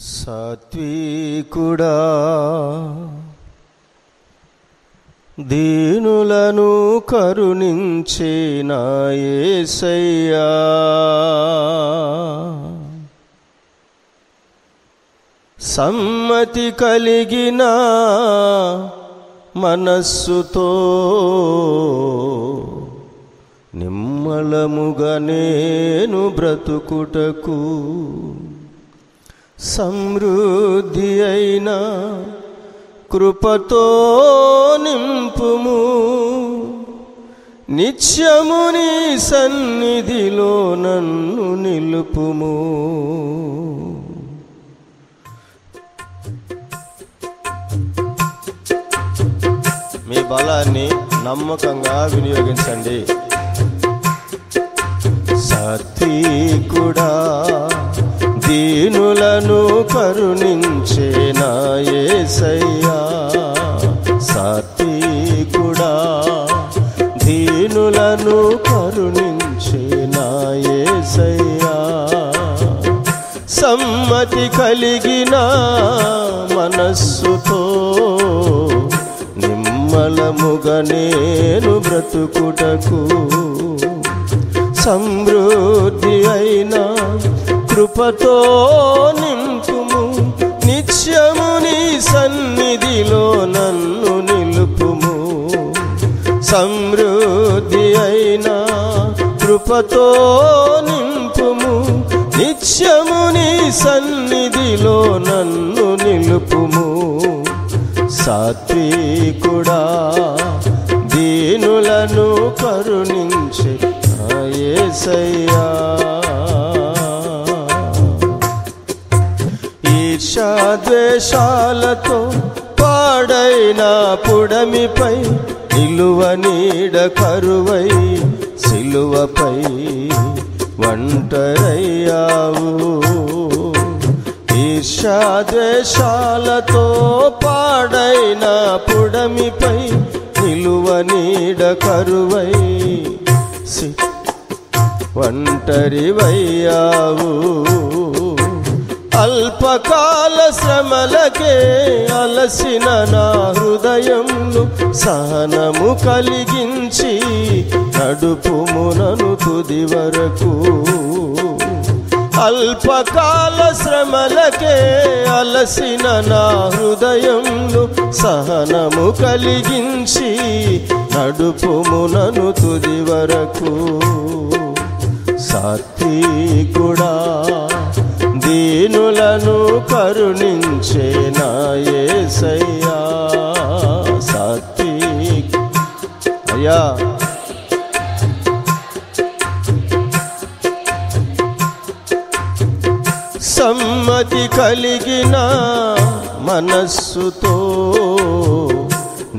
సాత్వికుడా దీనులను కరుణించే నా యేసయ్యా, సమ్మతి కలిగిన మనస్సుతో నిమ్మలముగా నేను బ్రతుకుటకు సమృద్ధి అయిన కృపతో నింపుము. నిత్యము నీ సన్నిధిలో నన్ను నిలుపుము. మీ బలాన్ని నమ్మకంగా వినియోగించండి. సాత్వికుడా దీనులను కరుణించే నా యేసయ్యా, సాత్వికుడా దీనులను కరుణించే నా యేసయ్యా, సమ్మతి కలిగిన మనస్సుతో నిమ్మలముగా నేను బ్రతుకుటకు సమృద్ధి అయిన కృపతో నింపుము. నిత్యము నీ సన్నిధిలో నన్ను నిలుపుము. సమృద్ధి అయిన కృపతో నింపుము. నిత్యము నీ సన్నిధిలో నన్ను నిలుపుము. సాత్వికుడా దీనులను కరుణించే నా యేసయ్యా, ఈర్ష్యాద్వేషాలతో పాడైన పుడమిపై నిలువ నీడ కరువై సిలువపై ఒంటరయ్యావు. ఈర్ష్యాద్వేషాలతో పాడైన పుడమిపై నిలువ నీడ కరువై ఒంటరివయ్యావు. అల్పకాల శ్రమలకే అలసిన నా హృదయంలో సహనము కలిగించి నడుపుము నన్ను తుది వరకు. అల్పకాల శ్రమలకే అలసిన నా హృదయంలో సహనము కలిగించి నడుపుము నన్ను తుది వరకు. సాత్వికుడా దీనులను కరుణించే నా యేసయ్యా, సాత్విక్ అయ్యా సమ్మతి కలిగిన మనస్సుతో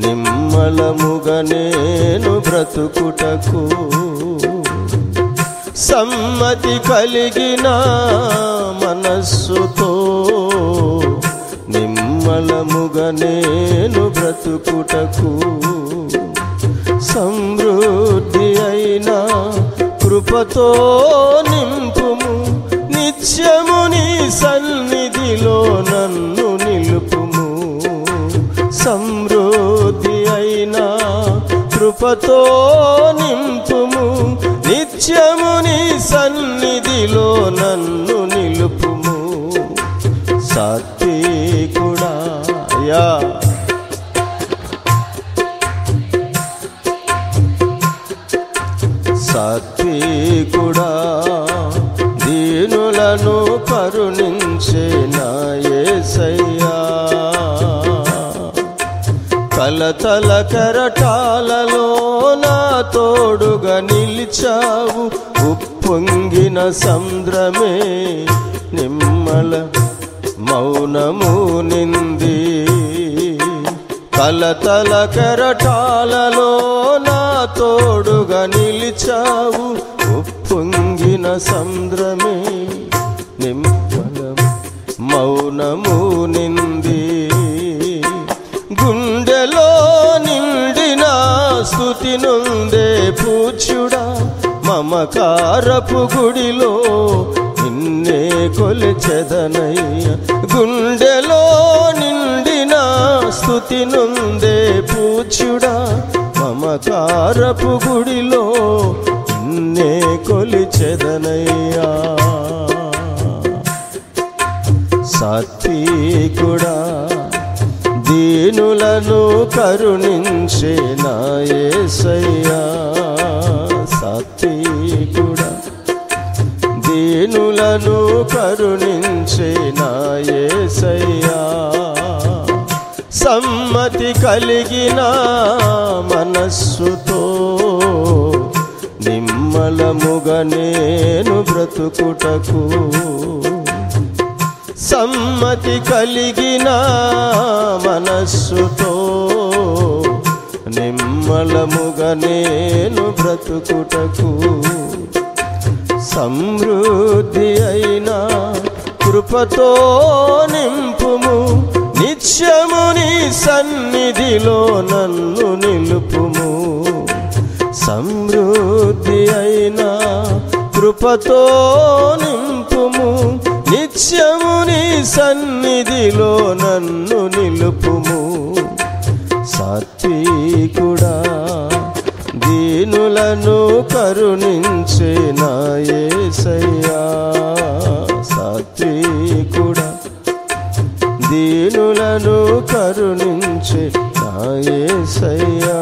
నిమ్మలముగా నేను బ్రతుకుటకు సమ్మతి కలిగిన మనస్సుతో నిమ్మలముగా నేను బ్రతుకుటకు సమృద్ధి అయిన కృపతో నింపుము. నిత్యము నీ సన్నిధిలో నన్ను నిలుపుము. సమృద్ధి అయిన కృపతో నింపుము. నిత్యము నీ సన్నిధిలో నన్ను నిలుపుము. సాత్వికుడా యా సాత్వికుడా దీనులను కరుణించే నా యేసయ్యా, కలతల కెరటాలలో నా తోడుగా నిలిచావు. ఉప్పొంగిన సముద్రమే నిమ్మల మౌనము నింది. కలతల కెరటాలలో నా తోడుగా నిలిచావు. ఉప్పొంగిన సముద్రమే నిమ్మల మౌనము నింది. గుండెలో నిండిన స్తుతి నొందే పూజ్యుడా, మమకారపు గుడిలో నిన్ను నిన్నే కొలిచెదనయ్యా. గుండెలో నిండిన స్తుతి నుండే పూజ్యుడా, మమకారపు గుడిలో నిన్నే కొలిచెదనయ్యా. సాత్వికుడా, దీనులను కరుణించే నా యేసయ్యా. సాత్వికుడా, దీనులను కరుణించే నా యేసయ్యా. సమ్మతి కలిగిన మనస్సుతో నిమ్మలముగా నేను బ్రతుకుటకు, సమ్మతి కలిగిన మనస్సుతో నిమ్మలముగా నేను బ్రతుకుటకు, సమృద్ధి అయిన కృపతో నింపుము. నిత్యము నీ సన్నిధిలో నన్ను నిలుపుము. సమృద్ధి అయిన కృపతో నింపుము. నిత్యము నీ సన్నిధిలో నన్ను నిలుపుము. సాత్వికుడా, దీనులను కరుణించే నా యేసయ్యా. సాత్వికుడా, దీనులను కరుణించే నా యేసయ్యా.